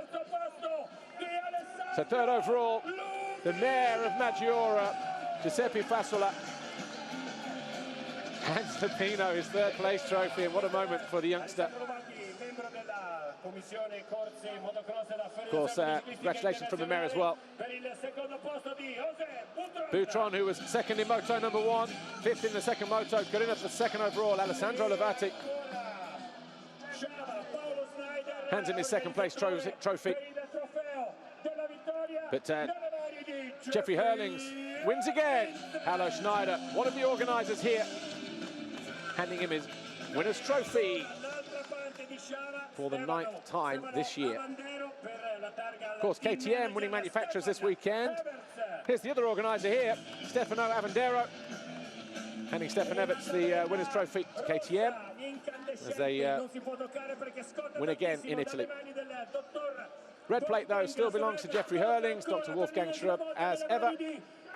So 3rd overall, the mayor of Maggiora, Giuseppe Fasola, hands Lupino his 3rd place trophy, and what a moment for the youngster. Of course, congratulations from the mayor as well. Boutron, who was 2nd in Moto number 1, 5th in the 2nd Moto, good enough for 2nd overall. Alessandro Levati hands him his 2nd place trophy. But Jeffrey Hurlings wins again. Paolo Schneider, one of the organisers here, handing him his winner's trophy for the 9th time this year. Of course, KTM winning manufacturers this weekend. Here's the other organiser here, Stefano Avendero, handing Stefan Everts the winner's trophy to KTM as they win again in Italy. Red plate, though, still belongs to Jeffrey Hurlings, Dr. Wolfgang Schrub, as ever,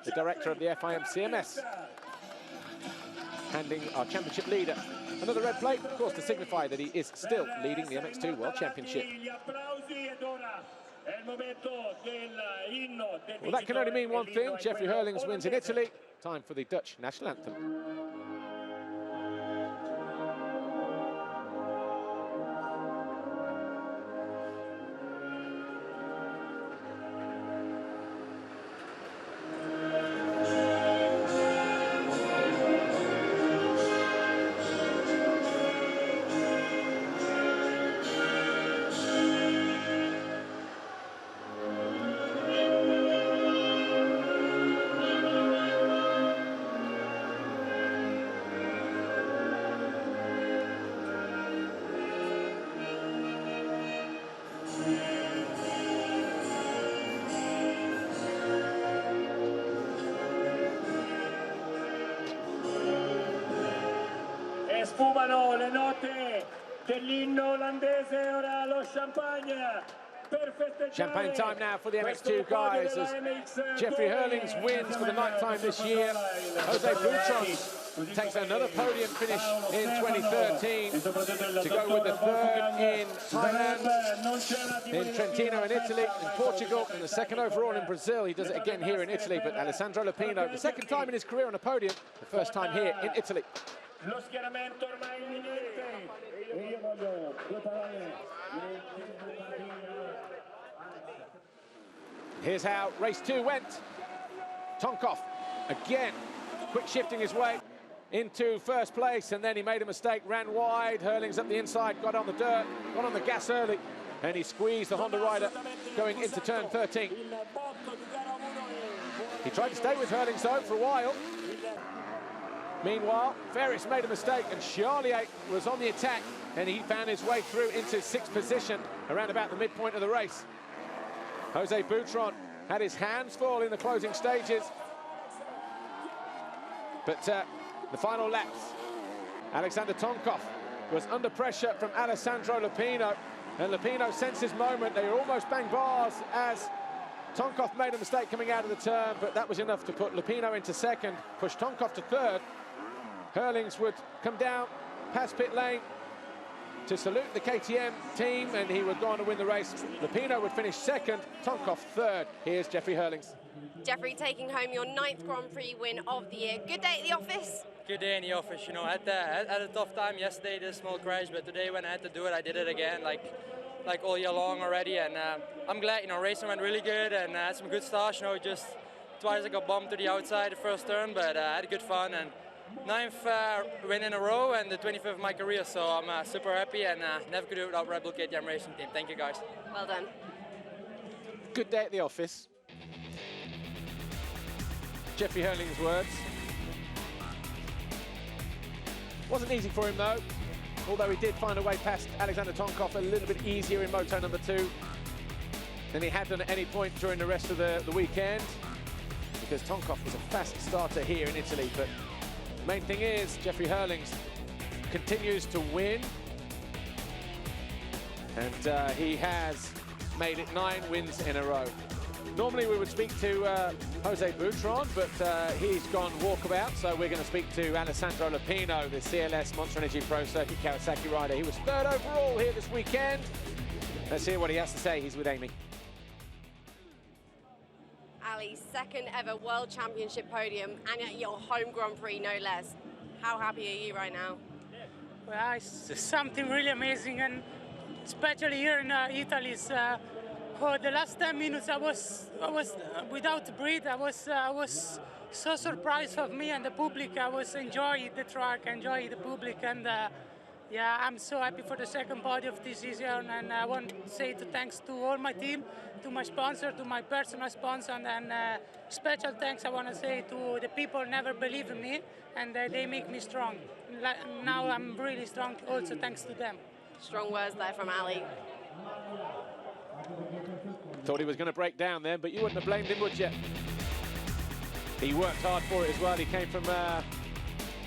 the director of the FIM CMS, handing our championship leader another red plate, of course, to signify that he is still leading the MX2 World Championship. Well, that can only mean one thing. Jeffrey Hurlings wins in Italy. Time for the Dutch national anthem. Sfumano le note dell'inno olandese, ora lo champagne. Champagne time now for the MX2 guys as Jeffrey Hurlings wins for the 9th time this year. Jose Boutron takes another podium finish in 2013 to go with the third in Thailand, in Trentino in Italy, in Portugal, and the second overall in Brazil. He does it again here in Italy, but Alessandro Lupino, the second time in his career on a podium, the first time here in Italy. Here's how race 2 went. Tonkov, again, quick shifting his way into first place, and then he made a mistake, ran wide. Hurlings up the inside, got on the dirt, got on the gas early, and he squeezed the Honda rider going into turn 13. He tried to stay with Hurlings, though, for a while. Meanwhile, Ferris made a mistake, and Charlier was on the attack, and he found his way through into 6th position around about the midpoint of the race. Jose Boutron had his hands full in the closing stages. But the final laps, Alexander Tonkov was under pressure from Alessandro Lupino, and Lupino sensed his moment. They were almost bang bars as Tonkov made a mistake coming out of the turn, but that was enough to put Lupino into second, push Tonkov to third. Hurlings would come down past pit lane to salute the KTM team, and he would go on to win the race. Lupino would finish second, Tonkov third. Here's Jeffrey Hurlings. Jeffrey taking home your 9th Grand Prix win of the year. Good day at the office? Good day in the office, you know. I had a tough time yesterday, did a small crash, but today when I had to do it, I did it again, like all year long already, and I'm glad, you know, racing went really good, and had some good starts, you know, just twice I got bumped to the outside the first turn, but I had good fun, and 9th win in a row and the 25th of my career, so I'm super happy, and never could do it without Red Bull KTM Racing Team. Thank you, guys. Well done. Good day at the office. Jeffrey Hurlings' words. Wasn't easy for him, though, although he did find a way past Alexander Tonkov a little bit easier in moto number 2 than he had done at any point during the rest of the weekend, because Tonkov was a fast starter here in Italy. But the main thing is Jeffrey Hurlings continues to win, and he has made it 9 wins in a row. Normally we would speak to Jose Boutron, but he's gone walkabout, so we're going to speak to Alessandro Lupino, the CLS Monster Energy Pro Circuit Kawasaki rider. He was 3rd overall here this weekend. Let's hear what he has to say. He's with Amy. Ali, 2nd ever World Championship podium, and at your home Grand Prix, no less. How happy are you right now? Well, it's something really amazing, and especially here in Italy. For the last 10 minutes, I was without breath. I was so surprised of me and the public. I was enjoying the track, enjoying the public, and yeah, I'm so happy for the 2nd podium of this season. And I want to say thanks to all my team, to my sponsor, to my personal sponsor, and special thanks I want to say to the people who never believe in me, and they make me strong. Now I'm really strong, also thanks to them. Strong words there from Ali. Thought he was going to break down then, but you wouldn't have blamed him, would you? He worked hard for it as well. He came from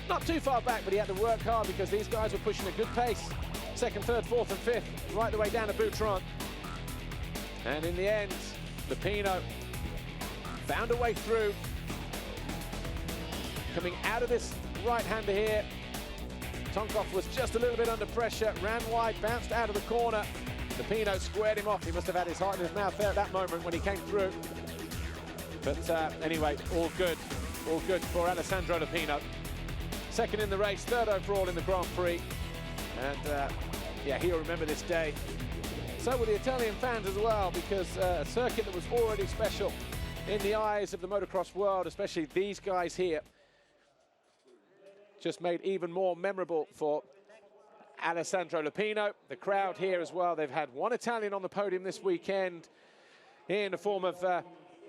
not too far back, but he had to work hard because these guys were pushing a good pace. 2nd, 3rd, 4th and 5th, right the way down to Boutron. And in the end, Lupino found a way through. Coming out of this right-hander here, Tonkov was just a little bit under pressure, ran wide, bounced out of the corner. Lupino squared him off. He must have had his heart in his mouth there at that moment when he came through. But anyway, all good for Alessandro Lupino. 2nd in the race, 3rd overall in the Grand Prix. And yeah, he'll remember this day. So will the Italian fans as well, because a circuit that was already special in the eyes of the motocross world, especially these guys here, just made even more memorable for Alessandro Lupino. The crowd here as well, they've had 1 Italian on the podium this weekend in the form of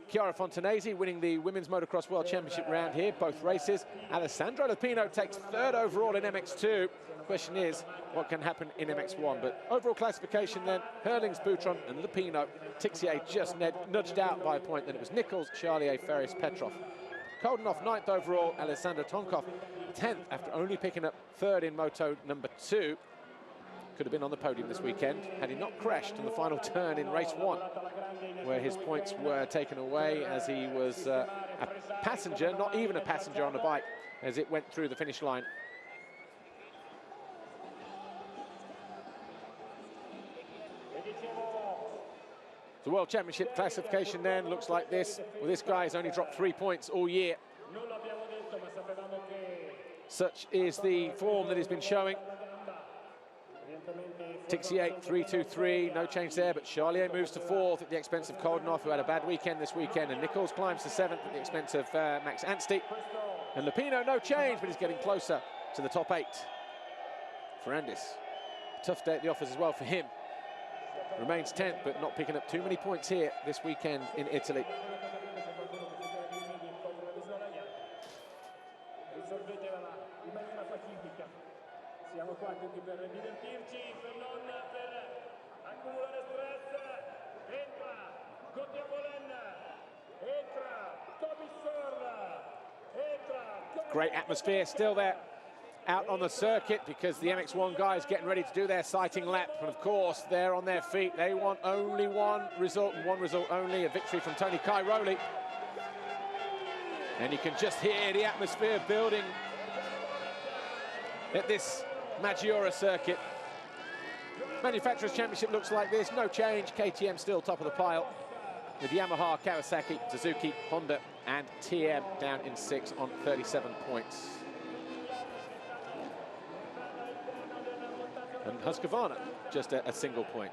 Chiara Fontanesi winning the Women's Motocross World Championship round here, both races. Alessandro Lupino takes 3rd overall in MX2. Question is, what can happen in MX1? But overall classification then, Hurlings, Boutron and Lupino. Tixier just nudged out by a point. Then it was Nichols, Charlier, Ferris, Petrov. Koldenhoff 9th overall, Alessandro Tonkov 10th after only picking up 3rd in Moto number 2. Could have been on the podium this weekend had he not crashed in the final turn in race 1, where his points were taken away as he was a passenger, not even a passenger on the bike, as it went through the finish line. The World Championship classification then looks like this. Well, this guy has only dropped 3 points all year. Such is the form that he's been showing. Tixier 3-2-3, no change there, but Charlier moves to 4th at the expense of Koldenhoff, who had a bad weekend this weekend, and Nichols climbs to 7th at the expense of Max Anstey. And Lupino, no change, but he's getting closer to the top 8. Ferrandis, tough day at the office as well for him. Remains 10th, but not picking up too many points here this weekend in Italy. Siamo qua tutti per divertirci, per non accumulare stress. Entra Gotiamolen, entra Tobisson, entra. Great atmosphere still there out on the circuit because the MX1 guys getting ready to do their sighting lap. And of course, they're on their feet. They want only one result and one result only, a victory from Tony Cairoli. And you can just hear the atmosphere building at this Maggiora circuit. Manufacturers' Championship looks like this, no change. KTM still top of the pile with Yamaha, Kawasaki, Suzuki, Honda and TM down in 6 on 37 points. And Husqvarna just a single point.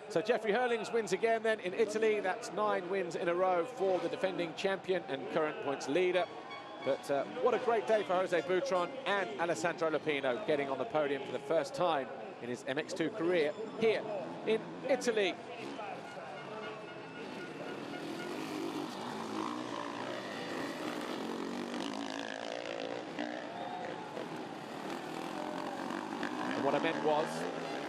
So Jeffrey Hurlings wins again then in Italy. That's 9 wins in a row for the defending champion and current points leader. But what a great day for Jose Butron and Alessandro Lupino, getting on the podium for the first time in his MX2 career here in Italy. And what I meant was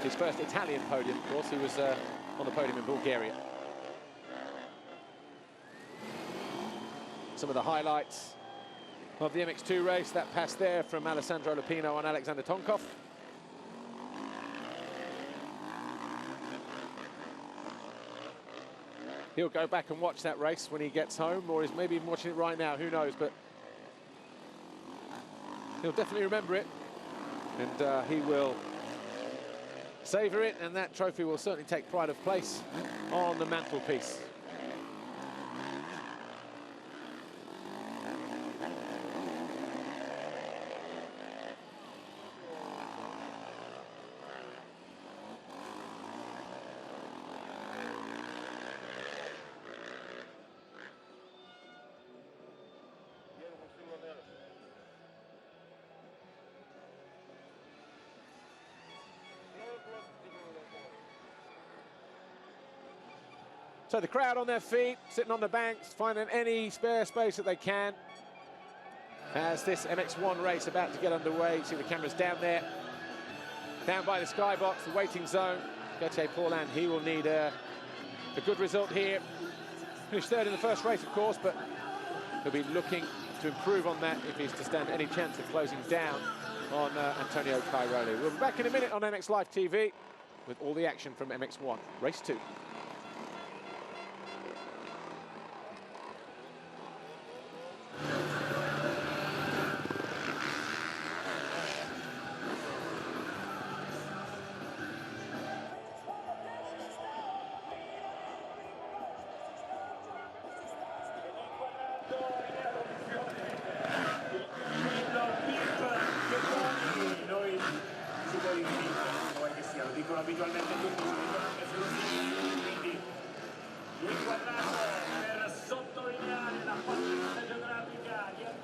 his first Italian podium, of course. He was on the podium in Bulgaria. Some of the highlights of the MX2 race, that pass there from Alessandro Lupino on Alexander Tonkov. He'll go back and watch that race when he gets home, or he's maybe even watching it right now, who knows, but he'll definitely remember it, and he will savour it, and that trophy will certainly take pride of place on the mantelpiece. So the crowd on their feet, sitting on the banks, finding any spare space that they can. As this MX1 race about to get underway, you see the cameras down there, down by the skybox, the waiting zone. Gauthier Paulin, he will need a good result here. Finished 3rd in the first race, of course, but he'll be looking to improve on that if he's to stand any chance of closing down on Antonio Cairoli. We'll be back in a minute on MX Live TV with all the action from MX1, race 2.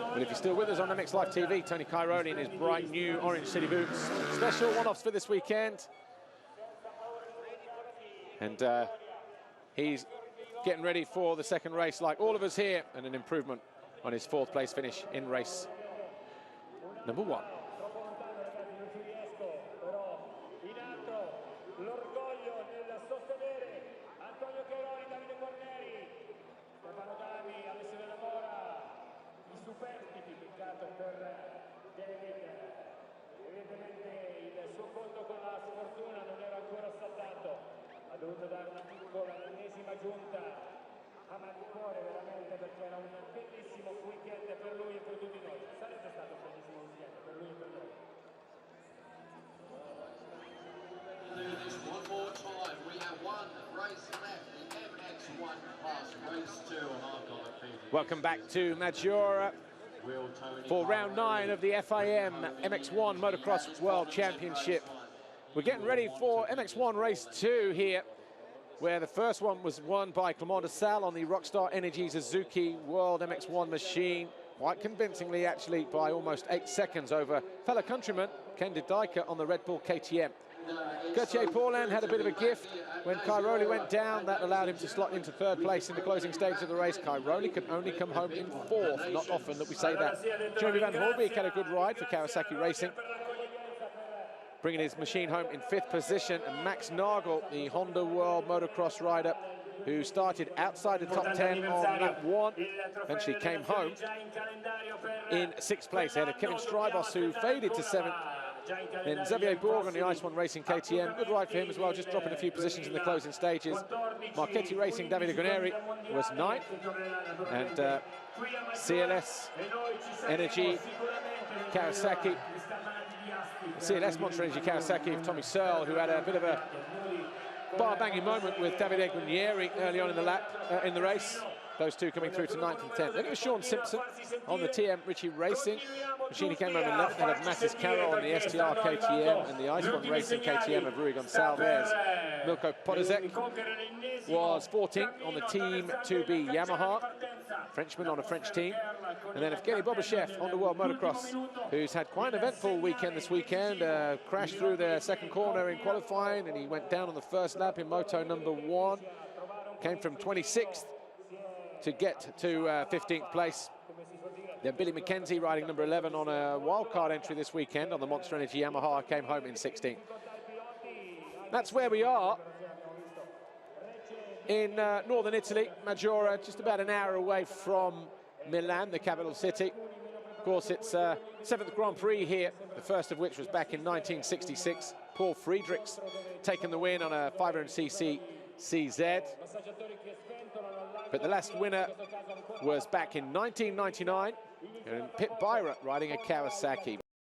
Well, if you're still with us on MX Live TV, Tony Cairoli in his bright new orange city boots. Special one-offs for this weekend. And he's getting ready for the second race like all of us here, and an improvement on his 4th place finish in race number 1. Ha dovuto dare una piccola ennesima giunta ama di cuore veramente perché era un bellissimo weekend per lui e per tutti noi. Sarebbe stato un bellissimo weekend per lui e per noi. One more time. We have one race left, the MX1 plus race 2 on Welcome back to Maggiora for round 9 of the FIM MX1 Motocross World Championship. We're getting ready for MX1 race 2 here, where the first one was won by Clément de Salle on the Rockstar Energy Suzuki World MX1 machine, quite convincingly actually, by almost 8 seconds over fellow countryman Ken de Dijker on the Red Bull KTM. Gauthier Paulin had a bit of a gift when Cairoli went down. That allowed him to slot into 3rd place in the closing stage of the race. Cairoli can only come home in 4th. Not often that we say that. Jeremy Van Horbeek had a good ride for Kawasaki Racing, bringing his machine home in 5th position. And Max Nagel, the Honda World Motocross rider, who started outside the top 10 on lap 1, eventually came home in 6th place. Ahead of Kevin Strybos, who faded to 7th. Then Xavier Bourg on the Ice One Racing KTM. Good ride for him as well, just dropping a few positions in the closing stages. Marchetti Racing, Davide Guarneri was 9th. And CLS Energy Kawasaki. CLS Monster Energy Kawasaki of Tommy Searle, who had a bit of a bar-banging moment with Davide Guarneri early on in the lap, in the race. Those two coming through to 9th and 10th. Then it was Sean Simpson on the TM Ritchie Racing machine. He came over 11th, ahead of Matis Caro on the STR KTM and the Ice One Racing KTM of Rui Gonçalves. Milko Podozek was 14th on the Team 2B Yamaha, Frenchman on a French team. And then Evgeny Bobashev on the World Motocross, who's had quite an eventful weekend this weekend. Crashed through the 2nd corner in qualifying, and he went down on the 1st lap in moto number 1. Came from 26th to get to 15th place. Then Billy McKenzie riding number 11 on a wildcard entry this weekend on the Monster Energy Yamaha, came home in 16th. That's where we are in northern Italy, Maggiora, just about an hour away from Milan, the capital city. Of course, it's 7th Grand Prix here, the first of which was back in 1966. Paul Friedrichs taking the win on a 500cc CZ. But the last winner was back in 1999, and Pit Byra riding a Kawasaki.